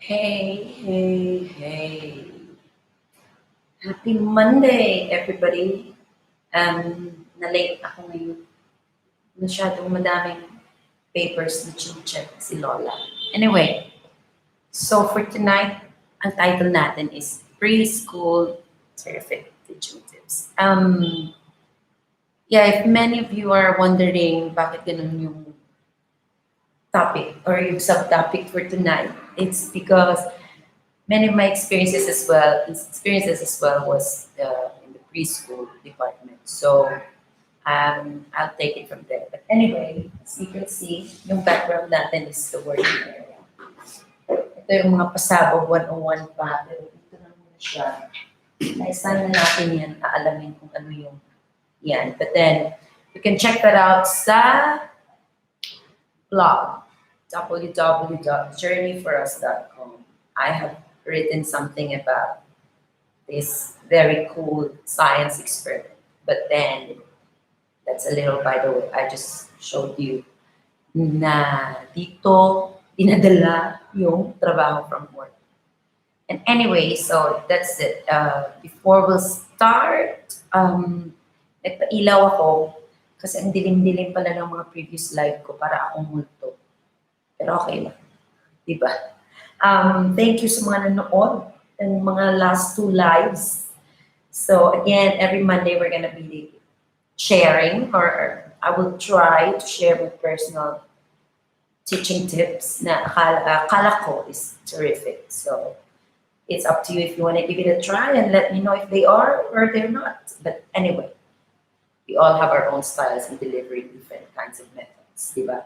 Hey. Happy Monday, everybody. Na-late ako ngayon. Masyadong madaming papers na check si Lola. Anyway, so for tonight, ang title natin is Preschool-Terrific Teaching Tips. If many of you are wondering bakit ganun yung topic or yung subtopic for tonight, it's because many of my experiences as well was in the preschool department. So I'll take it from there. But anyway, as you can see, yung background natin is the working area. Ito yung mga pasabog 101 pa, pero ito na muna siya. Naisan na natin yan, aalamin kung ano yung yan. But then, you can check that out sa blog, www.journeyforus.com. I have written something about this very cool science experiment. But then, that's a little by the way. I just showed you na dito dinadala yung trabaho from work. And anyway, so that's it. Before we'll start, nagpailaw ako kasi ang dilim-dilim pala ng mga previous live ko para akong multo. Pero okay lang. Diba? Thank you sa mga nanood and mga last 2 lives. So again, every Monday we're gonna be sharing, or I will try to share my personal teaching tips na akala ko is terrific. So it's up to you if you want to give it a try and let me know if they are or they're not. But anyway, we all have our own styles in delivering different kinds of methods, diba?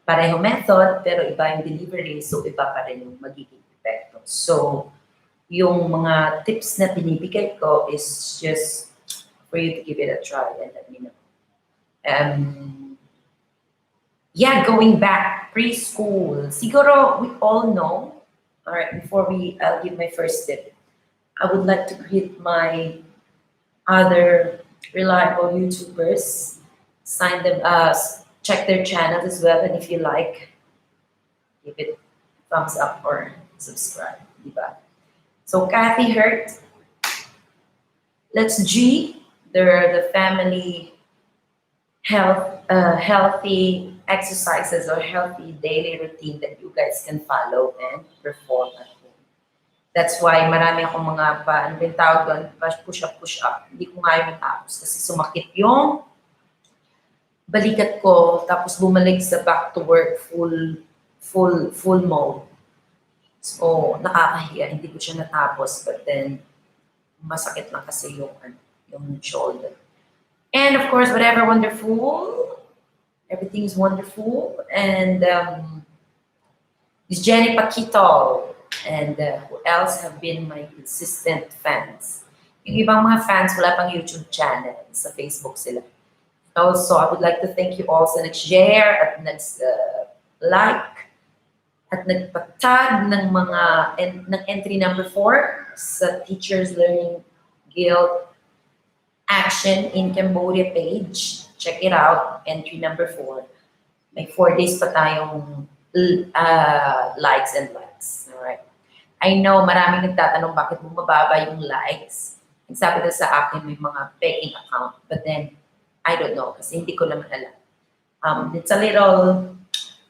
Pareho method, pero iba yung delivery, so iba pa rin yung magiging epekto. So, yung mga tips na binibigay ko is just for you to give it a try and let me know. Going back, preschool. Siguro we all know, all right, before I'll give my first tip, I would like to greet my other reliable YouTubers, sign them, check their channels as well, and if you like, give it a thumbs up or subscribe, diba? So Kathy Hurt, Let's G, they're the family healthy exercises or healthy daily routine that you guys can follow and perform at home. That's why marami akong mga ano yung tawag doon, push up. Hindi ko nga yung matapos kasi sumakit yung balikat ko, tapos bumalik sa back to work full mode. So nakakahiya, hindi ko siya natapos, but then masakit lang kasi yung shoulder. And of course, whatever wonderful, everything is wonderful. And this Jenny Paquito, and who else have been my consistent fans. Yung ibang mga fans, wala pang YouTube channel, sa Facebook sila. Also, I would like to thank you all sa nag-share at nag-like at nagpatag ng ng entry number 4 sa Teachers Learning Guild Action in Cambodia page. Check it out, entry number 4. May 4 days pa tayong likes and likes. Alright. I know maraming nagtatanong bakit bumababa yung likes. And sabi na sa akin may mga faking account. But then, I don't know kasi hindi ko naman alam. It's a little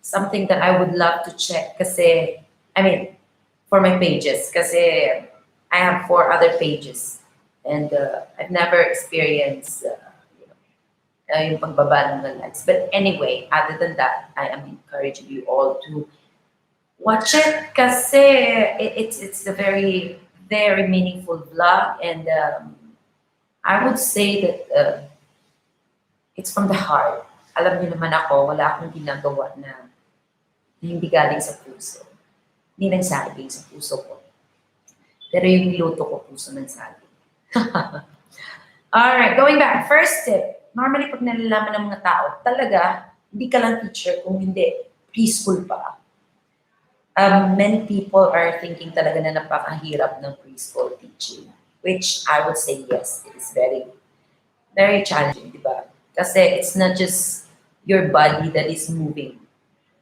something that I would love to check kasi, for my pages kasi I have 4 other pages. And I've never experienced yung pagbaba ng likes. But anyway, other than that, I am encouraging you all to watch it kasi it's a very, very meaningful vlog. And I would say that it's from the heart. Alam niyo naman ako, wala akong ginagawa na hindi galing sa puso. Hindi nagsaging sa puso ko. Pero yung niluto ko, puso nagsaging. Alright, going back. First tip. Normally, pag nalalaman ng mga tao, talaga, hindi ka lang teacher kung hindi preschool pa. Many people are thinking talaga na napakahirap ng preschool teaching. Which I would say yes, it is very, very challenging, diba? Kasi it's not just your body that is moving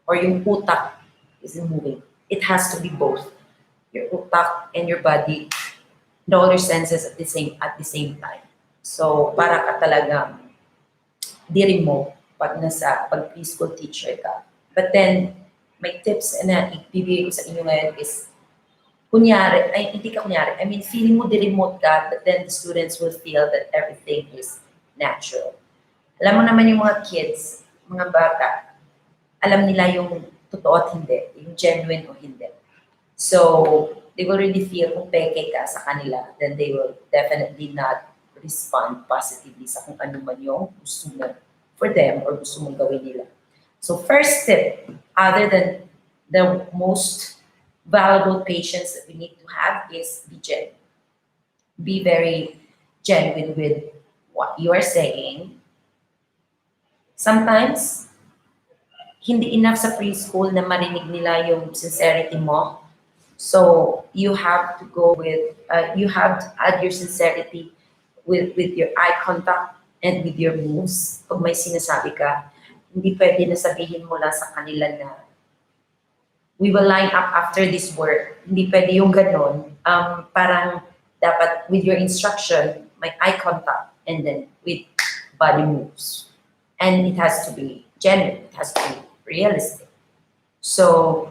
or yung utak is moving. It has to be both. your utak and your body and all your senses at the same time. So para ka talaga di-remote pag preschool teacher ka. But then, may tips na ibibigay ko sa inyo ngayon is, kunyari, ay hindi ka kunyari, I mean, feeling mo di-remote ka, but then the students will feel that everything is natural. Alam mo naman yung mga kids, mga bata, alam nila yung totoo at hindi, yung genuine o hindi. So, they will really feel kung peke ka sa kanila, then they will definitely not respond positively sa kung ano man yung gusto mo for them or gusto mong gawin nila. So first tip, other than the most valuable patience that we need to have is be genuine. Be very genuine with what you are saying. Sometimes, hindi enough sa preschool na marinig nila yung sincerity mo. So you have to go with, you have to add your sincerity with your eye contact and with your moves. Pag may sinasabi ka, hindi pwede na sabihin mo lang sa kanila na we will line up after this work. Hindi pwede yung ganon. Parang dapat with your instruction, may eye contact and then with body moves. And it has to be genuine. It has to be realistic. So,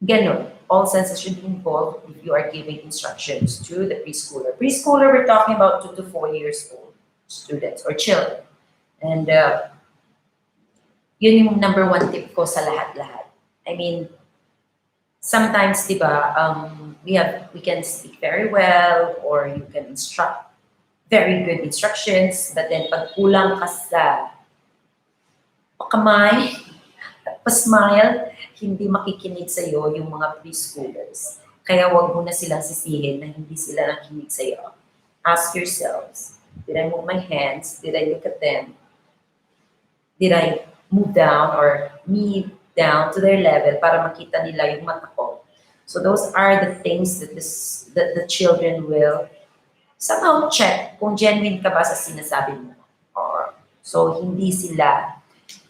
ganon. All senses should be involved if you are giving instructions to the preschooler. Preschooler, we're talking about 2 to 4 years old students or children. And yun yung number one tip ko sa lahat-lahat. I mean, sometimes, di ba, we can speak very well or you can instruct very good instructions, but then pag kulang ka sa pakamay, pa-smile, hindi makikinig sa'yo yung mga preschoolers. Kaya wag mo na silang sisihin na hindi sila nakikinig sa'yo. Ask yourselves, did I move my hands? Did I look at them? Did I move down or knee down to their level para makita nila yung mata ko? So those are the things that the children will somehow check kung genuine ka ba sa sinasabi mo. Or, so hindi sila,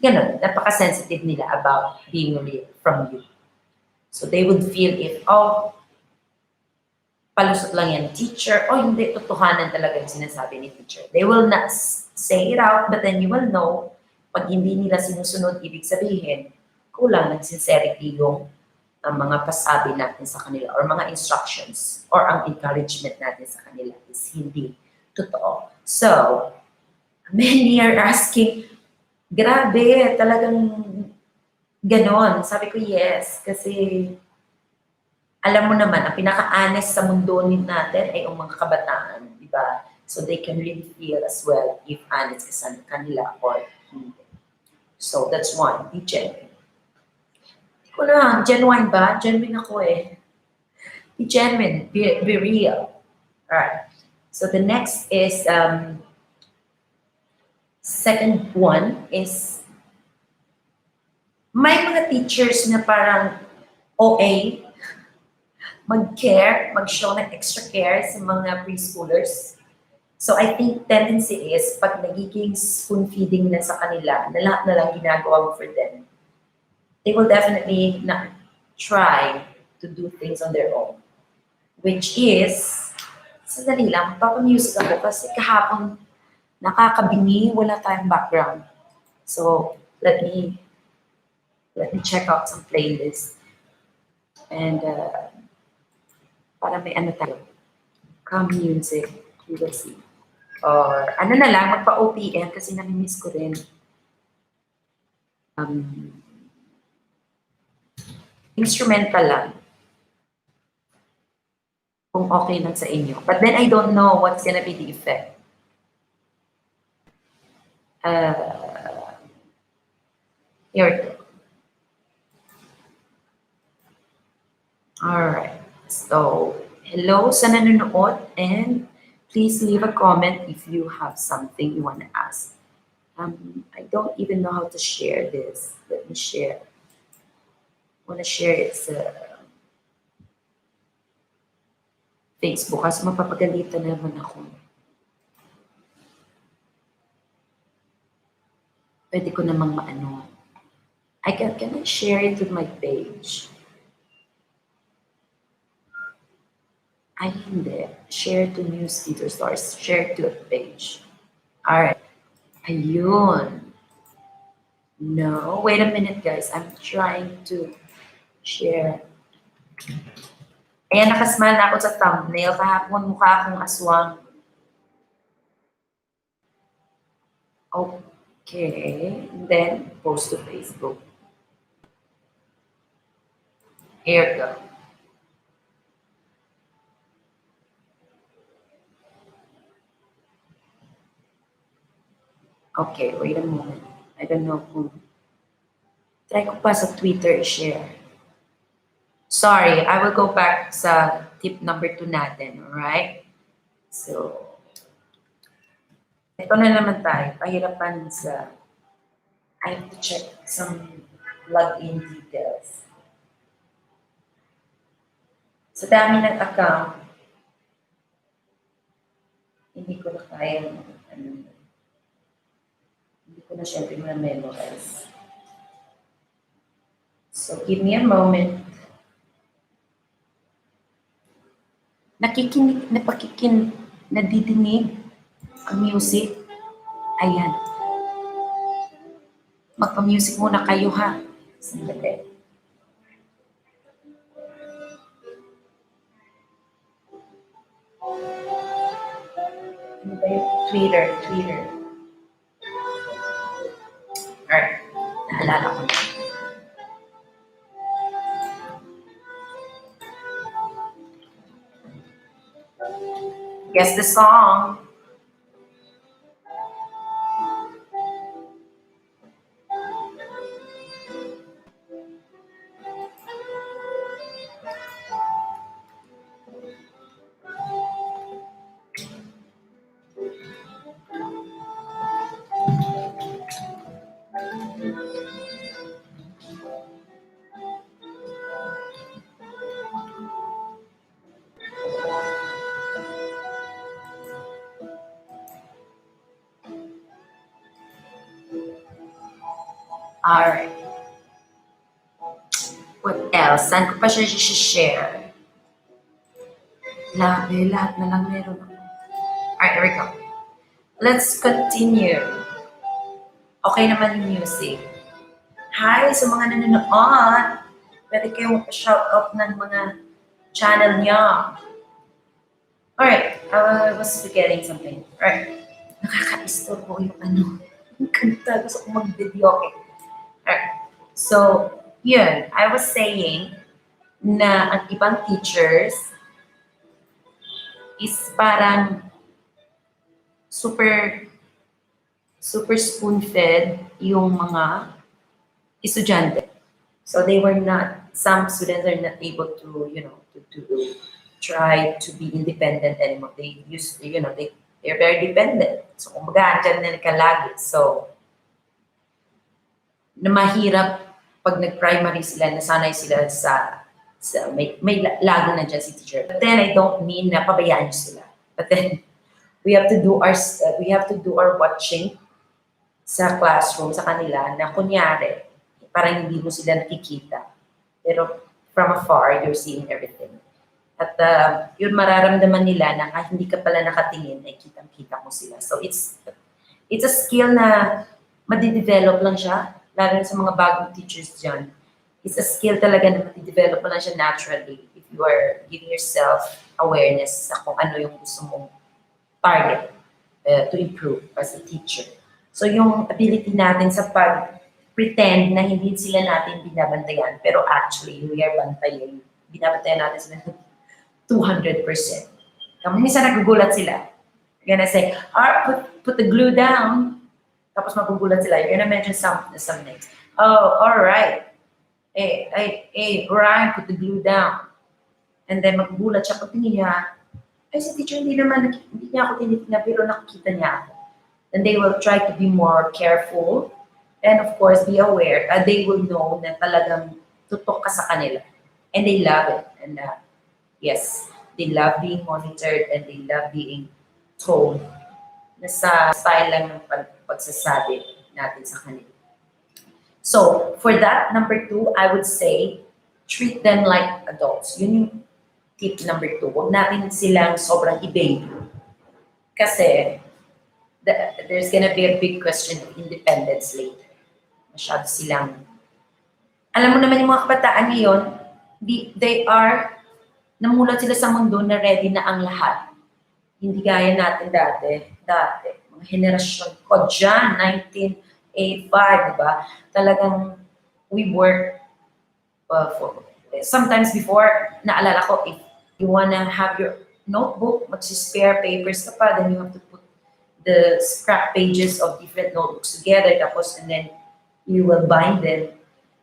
ganun, napaka-sensitive nila about being real from you. So they would feel if, oh, palusot lang yan teacher, oh hindi, totohanan talaga yung sinasabi ni teacher. They will not say it out, but then you will know, pag hindi nila sinusunod, ibig sabihin, kulang ng sincerity yung mga pasabi natin sa kanila or mga instructions or ang encouragement natin sa kanila is hindi totoo. So, many are asking, grabe, talagang ganon. Sabi ko, yes, kasi alam mo naman, ang pinaka-honest sa mundo natin ay ang mga kabataan, di ba? So they can really feel as well if honest ka sa kanila or hindi. So that's one, be genuine. Hindi ko na, genuine ba? Genuine ako eh. Be genuine, be real. Alright. So the next is, second one is, may mga teachers na parang OA, mag-care, mag-show ng extra care sa mga preschoolers. So I think tendency is, pag nagiging spoon-feeding na sa kanila, na lahat na lang ginagawa mo for them, they will definitely not try to do things on their own. Which is, sandali lang, papamusic ako kasi kahapon nakakabingi, wala tayong background. So let me check out some playlists. And para may ano tayo, calm music, you will see. Or ano na lang, magpa-OPM kasi nami-miss ko rin. Instrumental lang. Kung okay lang sa inyo. But then I don't know what's gonna be the effect. Here we go. Alright. So, hello sa nanonood and please leave a comment if you have something you want to ask. I don't even know how to share this. Let me share. I want to share it sa Facebook kasi mapapagalitan naman ako. Pwede ko namang maano. Can I share it with my page? Ay, hindi. Share to news feed or stories. Share to a page. Alright. Ayun. No, wait a minute guys. I'm trying to share. Ayan, nakasmile na ako sa thumbnail. Kahapon mukha akong aswang. Okay. And then, post to Facebook. Here we go. Okay, wait a moment. I don't know kung... Try ko pa sa Twitter i-share. Sorry, I will go back sa tip number 2 natin, alright? So, ito na naman tayo. Pahirapan sa... I have to check some login details. Sa dami ng account, hindi ko na kaya, hindi ko na syempre ma-memorize. So, give me a moment. Nadidinig ang music. Ayan. Magpa-music muna kayo ha. Sandali. Ano ba yung Twitter? Alright. Naalala ko na. Guess the song. Alright. What else? Saan ko pa siya share? Lahat na lang meron ako. Alright, here we go. Let's continue. Okay naman yung music. Hi sa mga nanonood. Pwede kayong shout out ng mga channel niya. Alright, I was forgetting something. Alright, nakaka-istorbo yung yung kanta. Gusto kong mag-video. Okay. Alright, so, yun. I was saying na ang ibang teachers is parang super spoon-fed yung mga estudyante. So they were not, some students are not able to, to try to be independent anymore. They used to, they're very dependent. So kumbaga, andyan na nakalagi. So, na mahirap pag nag-primary sila, nasanay sila sa may lago na dyan si teacher. But then I don't mean na pabayaan nyo sila. But then we have to do our watching sa classroom sa kanila na kunyari parang hindi mo sila nakikita. Pero from afar, you're seeing everything. At yun mararamdaman nila na hindi ka pala nakatingin, ay kitang-kita mo sila. So it's a skill na madidevelop lang siya, lalo sa mga bagong teachers dyan. It's a skill talaga na madidevelop lang siya naturally if you are giving yourself awareness sa kung ano yung gusto mong target to improve as a teacher. So yung ability natin sa pag-pretend na hindi sila natin binabantayan, pero actually, we are bantayan. Binabantayan natin sila 200%. Kung minsan nagugulat sila, you're gonna say, put the glue down. Tapos magugulat sila. You're gonna mention some names. Oh, all right. Hey, Ryan, put the glue down. And then magugulat siya. Pag tingin niya, ay si teacher hindi niya ako tinitingnan, pero nakikita niya ako. And they will try to be more careful and of course be aware. They will know na talagang tutok ka sa kanila. And they love it. And yes, they love being monitored and they love being told na sa style lang ng pagsasabi natin sa kanila. So, for that, number 2, I would say, treat them like adults. Yun yung tip number 2, huwag natin silang sobrang i-baby. Kasi, there's gonna be a big question of independence later. Masyado silang, alam mo naman yung mga kabataan ngayon, namulat sila sa mundo na ready na ang lahat. Hindi gaya natin dati, mga henerasyon ko dyan, 1985, di ba? Talagang we work sometimes before, naalala ko, if you wanna have your notebook, mag-spare papers ka pa, then you have to put the scrap pages of different notebooks together, tapos, and then you will bind them.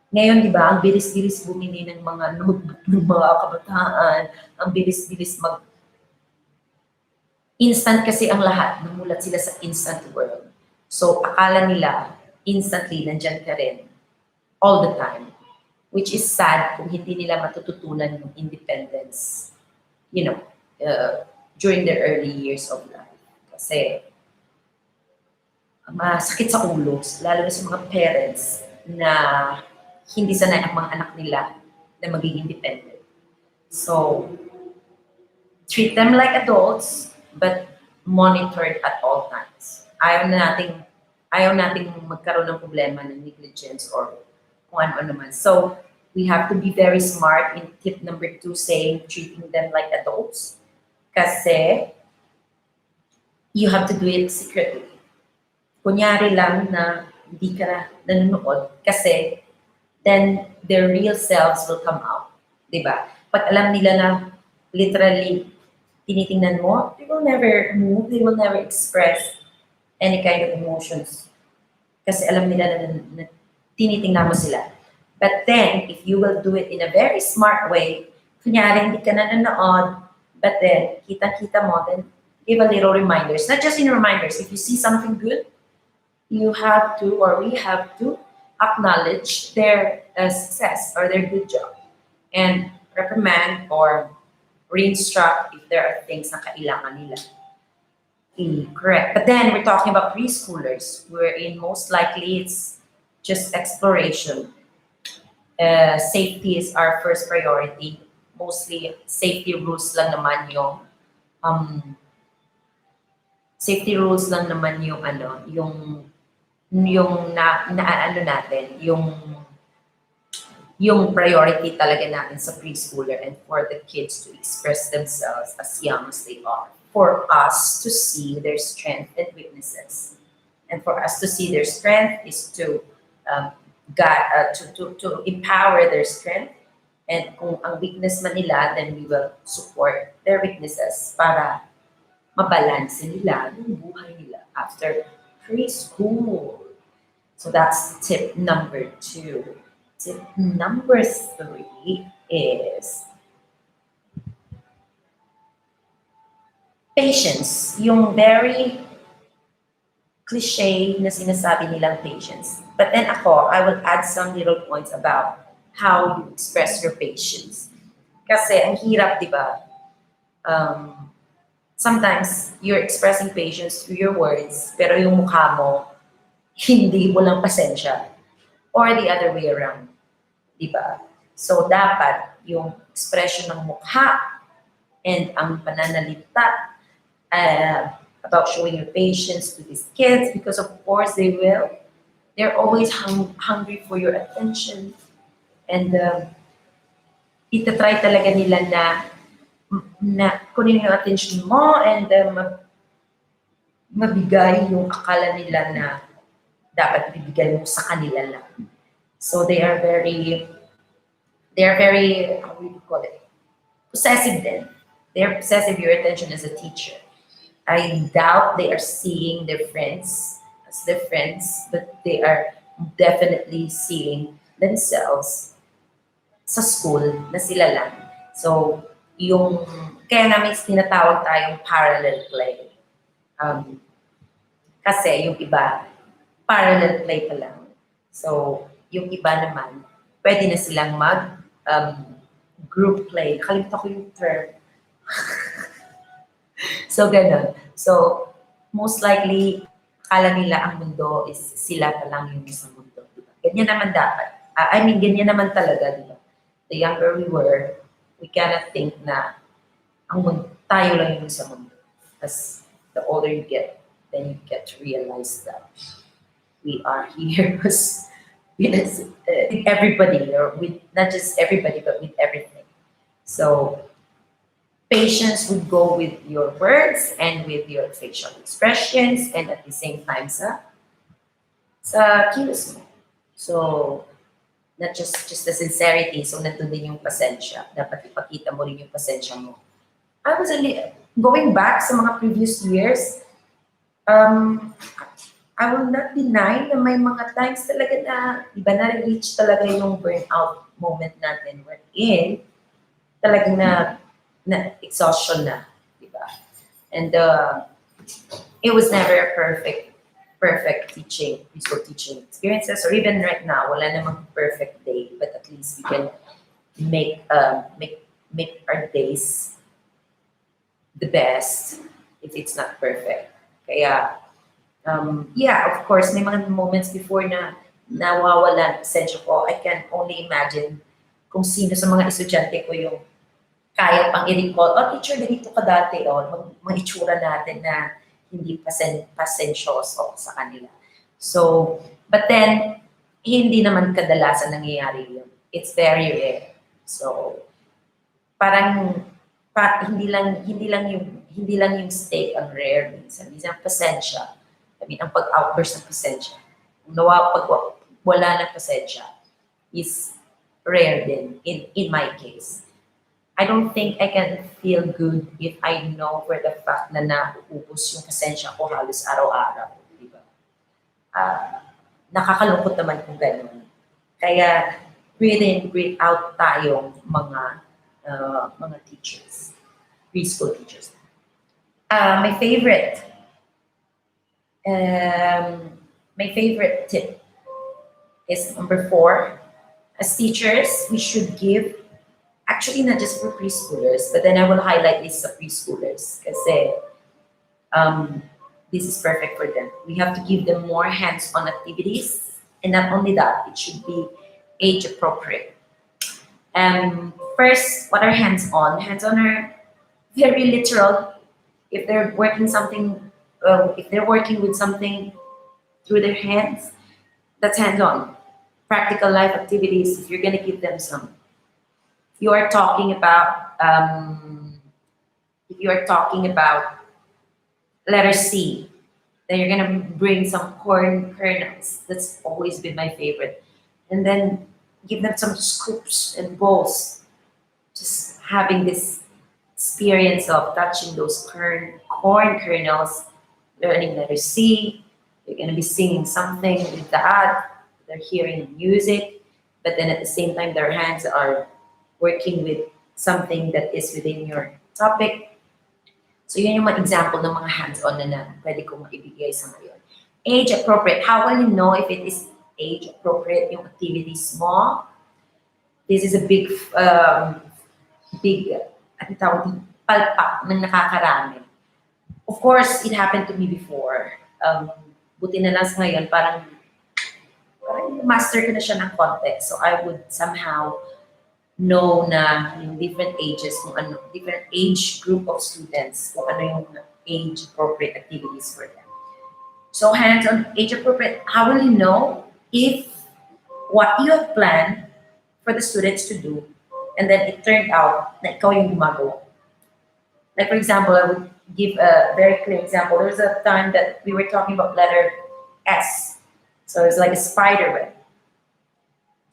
Ngayon, di ba, ang bilis-bilis bumili ng mga notebook ng mga kabataan, ang bilis-bilis instant kasi ang lahat, namulat sila sa instant world. So, akala nila, instantly, nandyan ka rin, all the time. Which is sad kung hindi nila matututunan yung independence, during their early years of life. Kasi, masakit sa ulo, lalo na sa mga parents na hindi sanay ang mga anak nila na maging independent. So, treat them like adults, but monitored at all times. Ayaw nating magkaroon ng problema ng negligence or kung ano naman. So, we have to be very smart in tip number 2, saying treating them like adults. Kasi, you have to do it secretly. Kunyari lang na hindi ka nanonood kasi then their real selves will come out. Diba? Pag alam nila na literally tinitingnan mo, they will never move, they will never express any kind of emotions. Kasi alam nila na tinitingnan mo sila. But then, if you will do it in a very smart way, kunyari hindi ka nanonood, but then, kita-kita mo, then give a little reminders. Not just in reminders. If you see something good, you have to, or we have to, acknowledge their success or their good job. And recommend or re-instruct if there are things na kailangan nila. Correct. But then, we're talking about preschoolers, wherein most likely it's just exploration. Safety is our first priority. Mostly, safety rules lang naman yung yung priority talaga natin sa preschooler and for the kids to express themselves as young as they are. For us to see their strength and weaknesses. And for us to see their strength is to empower their strength. And kung ang weakness man nila, then we will support their weaknesses para mabalanse nila yung buhay nila after preschool. So that's tip number 2. Tip number 3 is patience. Yung very cliche na sinasabi nilang patience. But then I will add some little points about how you express your patience. Kasi ang hirap, di ba? Sometimes you're expressing patience through your words, pero yung mukha mo, hindi mo lang pasensya. Or the other way around. Di ba? So dapat yung expression ng mukha and ang pananalita about showing your patience to these kids, because of course they're always hungry for your attention. And itatry talaga nila na kunin yung attention mo and mabigay yung akala nila na dapat bibigay mo sa kanila lang. So they are very, how do you call it? Possessive then. They're possessive of your attention as a teacher. I doubt they are seeing their friends as their friends, but they are definitely seeing themselves sa school na sila lang. So, kaya namin tinatawag tayong parallel play. Kasi yung iba, parallel play pa lang. So, yung iba naman, pwede na silang group play. Nakalimutan ko yung term. So, ganun. So, most likely, akala nila ang mundo is sila pa lang yung sa mundo. Diba? Ganyan naman dapat. Ganyan naman talaga, diba? The younger we were, we cannot think na Tayo lang yung sa mundo. As the older you get, then you get to realize that we are here with everybody, or with not just everybody, but with everything. So patience would go with your words and with your facial expressions, and at the same time sa kilos mo. So, not just the sincerity, so nandun din yung pasensya. Dapat ipakita mo rin yung pasensya mo. I was going back sa mga previous years, I will not deny na may mga times talaga na iba na reach talaga yung burnout moment natin wherein talagang na exhaustion na, di ba? And it was never a perfect preschool teaching experiences, or even right now, wala namang perfect day, but at least we can make our days the best if it's not perfect. Kaya, yeah, of course, may mga moments before na nawawala ang pasensya ko. I can only imagine kung sino sa mga estudyante ko yung kaya pang i-recall, teacher, ganito ka dati, mga itsura natin na hindi pasensyoso sa kanila. So, but then, hindi naman kadalasan nangyayari yun. It's very rare. So, parang hindi lang yung stake ang rare minsan. Minsan pasensya. I mean, ang pag-outburst ng pasensya. Pag wala ng pasensya is rare din in my case. I don't think I can feel good if I know for the fact na nauubos yung pasensya ko halos araw-araw. Diba? Nakakalungkot naman kung gano'n. Kaya, breathe in, breathe out tayong mga teachers, preschool teachers. My favorite tip is number 4. As teachers, we should give, actually not just for preschoolers, but then I will highlight this sa preschoolers kasi this is perfect for them. We have to give them more hands-on activities, and not only that, it should be age appropriate. First, what are hands-on? Hands-on are very literal. If they're working with something through their hands, that's hands-on. Practical life activities, if you're gonna give them some. If you are talking about letter C, then you're gonna bring some corn kernels. That's always been my favorite. And then give them some scoops and bowls. Just having this experience of touching those corn kernels, learning letter C. You're gonna be singing something with that. They're hearing music, but then at the same time, their hands are working with something that is within your topic. So yun yung mga example ng mga hands-on na pwede kong maibigay sa ngayon. Age appropriate. How will you know if it is age appropriate yung activities mo? This is a big palpak ng nakakarami. Of course, it happened to me before. Buti na lang sa ngayon, parang master ko na siya ng konti. So I would somehow know na yung different ages, different age group of students, kung ano yung age-appropriate activities for them. So hands-on age-appropriate, how will you know if what you have planned for the students to do, and then it turned out na ikaw yung gumagawa? Like for example, I would give a very clear example. There was a time that we were talking about letter S. So it's like a spider web.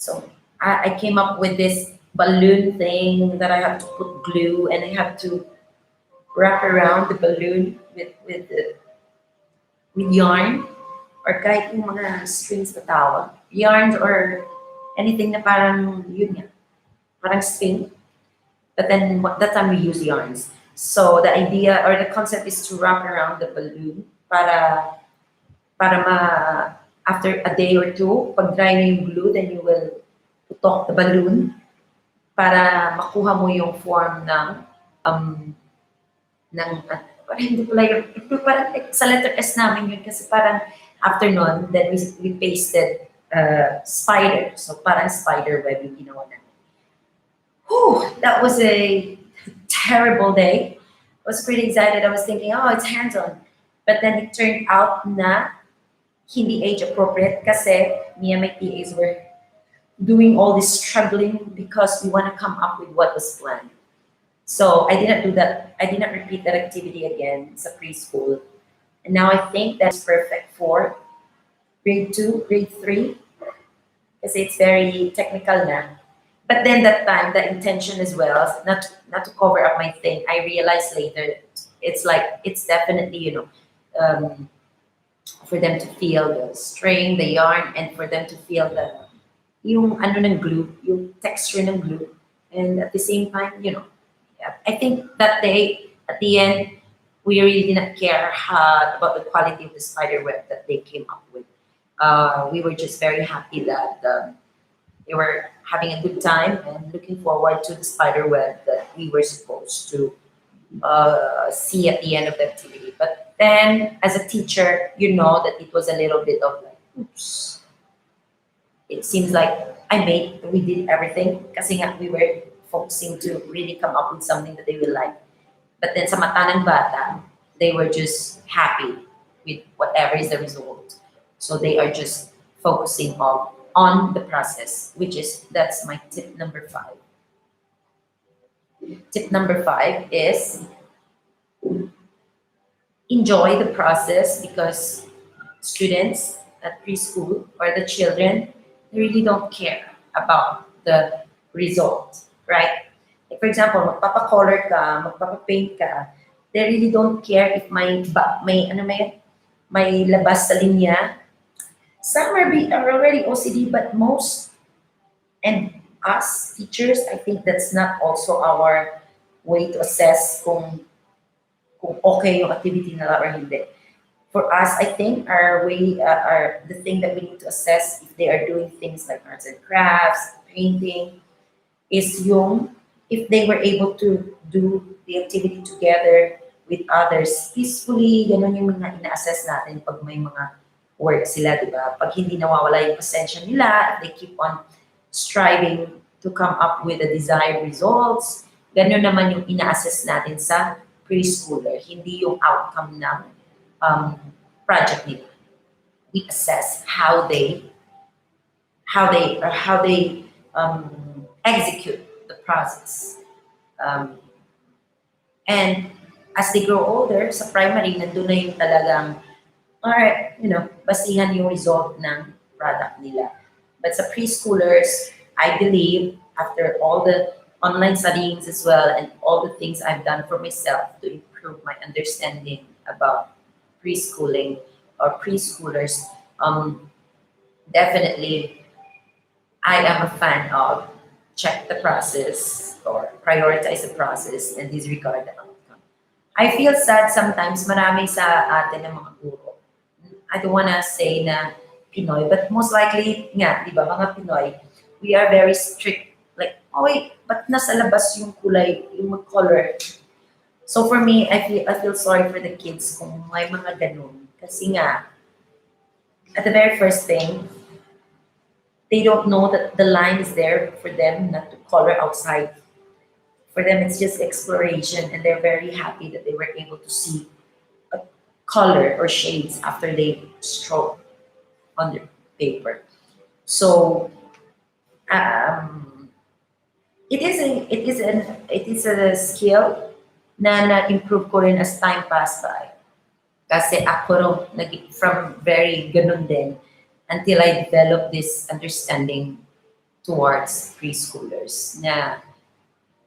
So I came up with this balloon thing that I have to put glue, and I have to wrap around the balloon with yarn, or kahit yung mga strings na tawag. Yarns or anything na parang yun nga, parang string. But then that time we use yarns. So the idea or the concept is to wrap around the balloon para after a day or two, pag dry na yung glue, then you will putok the balloon para makuha mo yung form parang sa letter S namin yun kasi parang after nun, then we pasted spider. So parang spider web yung ginawa namin. Whew, that was a terrible day. I was pretty excited. I was thinking, oh, it's hands-on. But then it turned out na hindi age appropriate kasi me and my TAs were doing all this struggling because we want to come up with what was planned. So I didn't do that. I didn't repeat that activity again. It's a preschool. And now I think that's perfect for grade 2, grade 3, because it's very technical na. But then that time, the intention as well, not to cover up my thing, I realized later, it's like, it's definitely, for them to feel the string, the yarn, and for them to feel yung ano ng glue, yung texture ng glue. And at the same time, yeah, I think that day, at the end, we really didn't care about the quality of the spider web that they came up with. We were just very happy that they were having a good time and looking forward to the spider web that we were supposed to see at the end of the activity. But then, as a teacher, you know that it was a little bit of like, oops. It seems like we did everything kasi nga we were focusing to really come up with something that they will like. But then sa mata ng bata, they were just happy with whatever is the result. So they are just focusing on the process, that's my tip number 5. Tip number 5 is enjoy the process because students at preschool or the children, they really don't care about the result, right? Like for example, magpapa-color ka, magpapa-paint ka, they really don't care if may labas sa linya. Some are already OCD, but most, and us teachers, I think that's not also our way to assess kung okay yung activity nila or hindi. For us, I think our way, the thing that we need to assess if they are doing things like arts and crafts, painting, is if they were able to do the activity together with others peacefully, ganun yung mga ina-assess natin pag may mga work sila, di ba? Pag hindi nawawala yung pasensya nila, they keep on striving to come up with the desired results, ganun naman yung ina-assess natin sa preschooler, hindi yung outcome ng project nila. We assess how they execute the process. And as they grow older, sa primary, nandun na yung talagang, alright, basihan yung result ng product nila. But sa preschoolers, I believe, after all the online studyings as well and all the things I've done for myself to improve my understanding about preschooling or preschoolers, definitely I am a fan of check the process or prioritize the process and disregard the outcome. I feel sad sometimes, marami sa atin ng mga guro. I don't wanna say na Pinoy, but most likely nga, di ba, mga Pinoy, we are very strict. Like, oh wait, ba't nasa labas yung kulay, yung color? So for me, I feel sorry for the kids kung may mga ganun. Kasi nga, at the very first thing, they don't know that the line is there for them not to color outside. For them, it's just exploration, and they're very happy that they were able to see a color or shades after they stroke on the paper. So, it is a skill na na-improve ko rin as time passed by. Kasi ako rin, from very ganun din, until I developed this understanding towards preschoolers na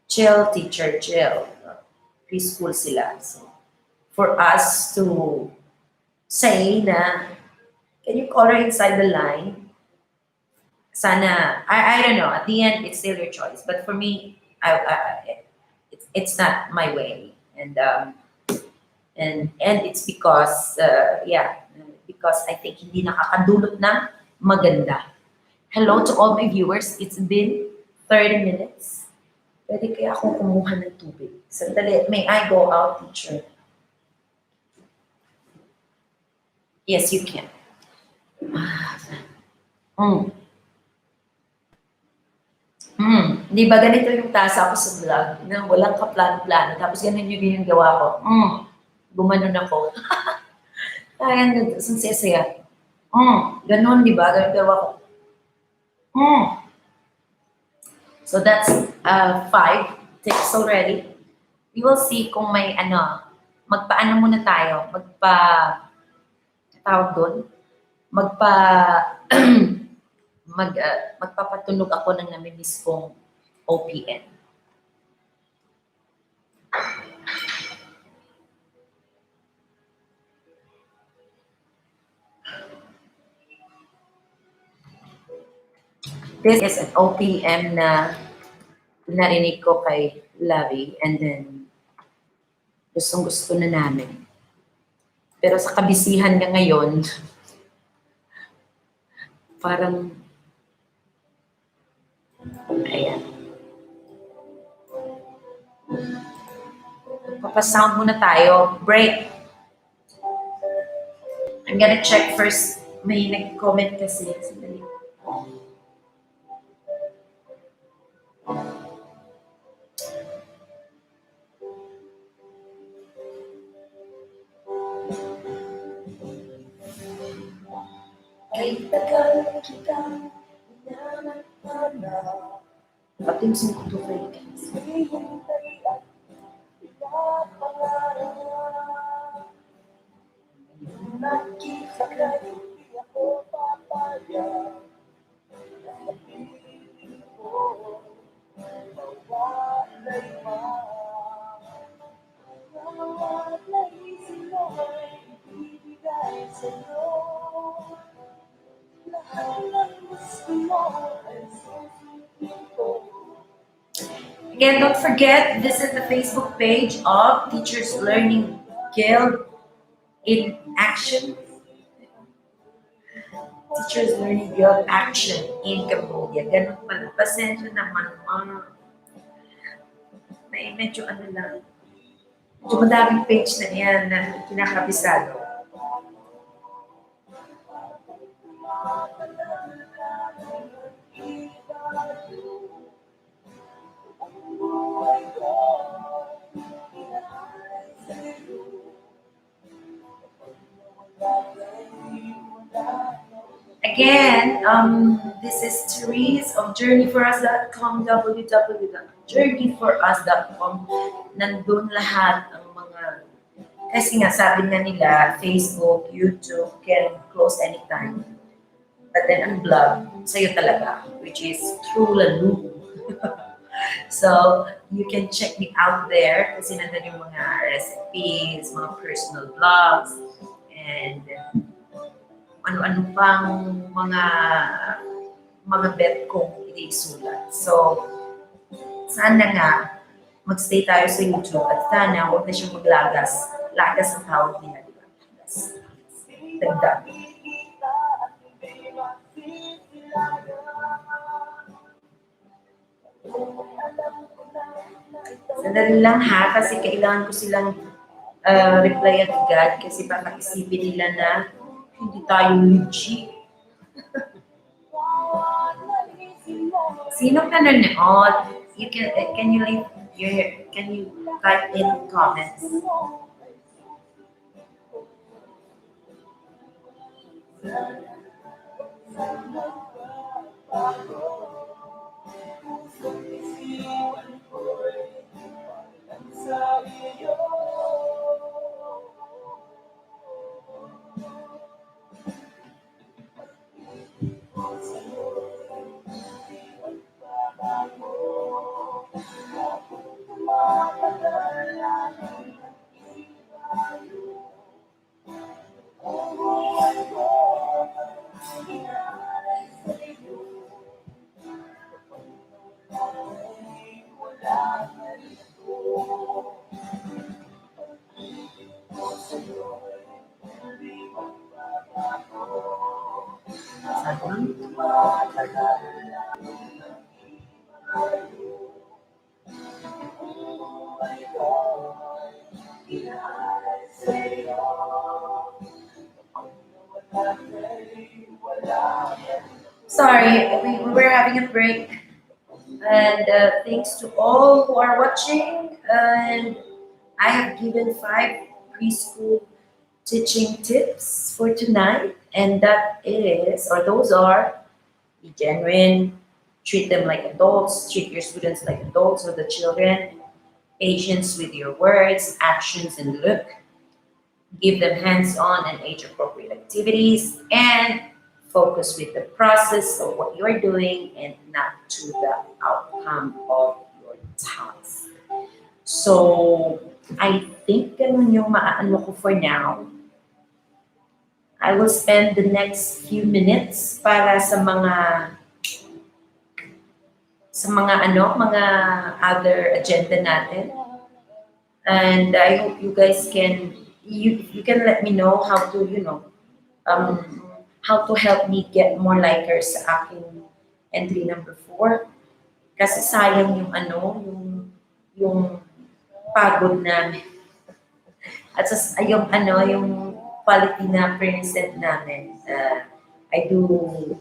chill, teacher, chill. Preschool sila. So, for us to say na, can you color inside the line? Sana, I don't know, at the end, it's still your choice. But for me, it's not my way. And it's because, because I think hindi nakakadulot ng maganda. Hello to all my viewers. It's been 30 minutes. Pwede kaya akong kumuha ng tubig. Sandali, may I go out, teacher? Yes, you can. Mm. Di ba ganito yung tasa ko sa vlog, na walang kaplano-plano, tapos ganun yung gawa ko. Gumanon ako. Ayan, ang sesaya. Ganun, di ba? Ganun gawa ko. So that's 5 tips already. We will see kung may magpaano muna tayo, tawag doon, magpa, magpapatunog ako ng namimiss kong OPM. This is an OPM na narinig ko kay Lavi, and then gustong-gusto na namin. Pero sa kabisihan niya ngayon, parang, ayan. Papasound muna tayo. Break. I'm gonna check first. May nag-comment kasi. Sandali. Ay, tagal kita pinanagpana. Patim sa mga tukay. Nakita ka, hindi ako papayag. Napiling ko, mawalay pa. Nawalay sila'y ibibigay sa'yo. Lahat ng gusto mo ay susundin ko. Again, don't forget, this is the Facebook page of Teachers Learning Guild in Action. Teachers Learning Guild Action in Cambodia. Ganun pala. Pasensya naman, mga. May medyo lang. Medyo madaming page na yan na kinakabisado. Again, this is Therese of journeyforus.com, www.journeyforus.com. Nandun lahat ang mga, kasi nga sabi nga nila, Facebook, YouTube can close anytime. But then ang blog, sa'yo talaga, which is True Lalu. So, you can check me out there kasi nandun yung mga recipes, mga personal blogs, and ano-ano pang mga bet kong isulat. So, sana nga magstay tayo sa YouTube at sana huwag na siyang maglagas. Lagas ang tawag nila, diba? Dagdag. Sandali lang ha, kasi kailangan ko silang reply agad kasi baka isipin nila na hindi tayo legit. Sinong nanonood? Can you leave can you type in comments? Sorry, we were having a break. And thanks to all who are watching. And I have given 5 preschool teaching tips for tonight. And that is, or those are, be genuine, treat them like adults, treat your students like adults or the children, patience with your words, actions, and look. Give them hands-on and age-appropriate activities, and focus with the process of what you are doing and not to the outcome of your task. So, I think ganun yung maaano ko for now. I will spend the next few minutes para sa mga mga other agenda natin. And I hope you guys you can let me know how to, how to help me get more likers sa aking entry number 4. Kasi sayang yung pagod namin. At yung quality na present namin. I do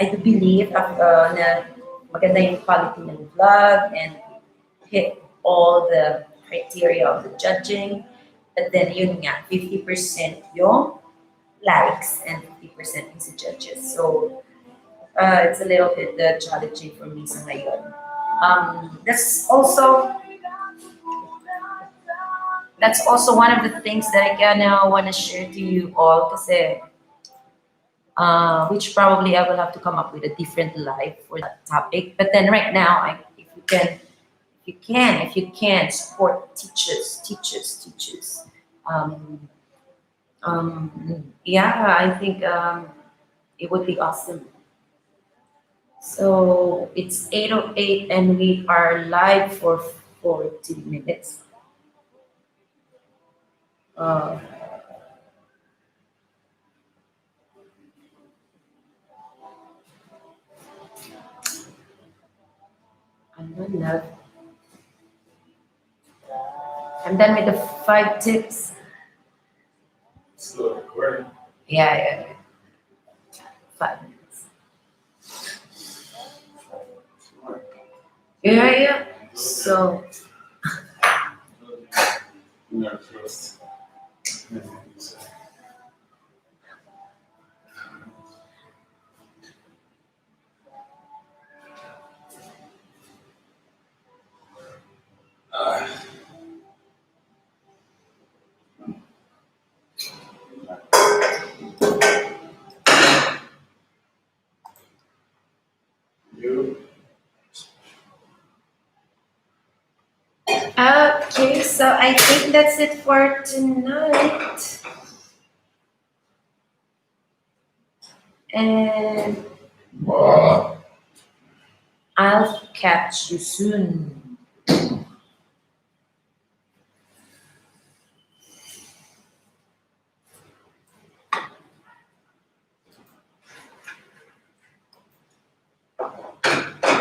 believe na maganda yung quality ng vlog and hit all the criteria of the judging. But then yun nga, 50% yung likes and 50% is the judges. So it's a little bit challenging for me sa ngayon. That's also one of the things that I kinda want to share to you all kasi which probably I will have to come up with a different live for that topic. But then right now, if you can support teachers. Yeah, I think it would be awesome. So it's 8:08 and we are live for 40 minutes. I'm done with the 5 tips. Still recording. Yeah. 5 minutes. Yeah. So, No trust. You. okay, so I think that's it for tonight. And I'll catch you soon.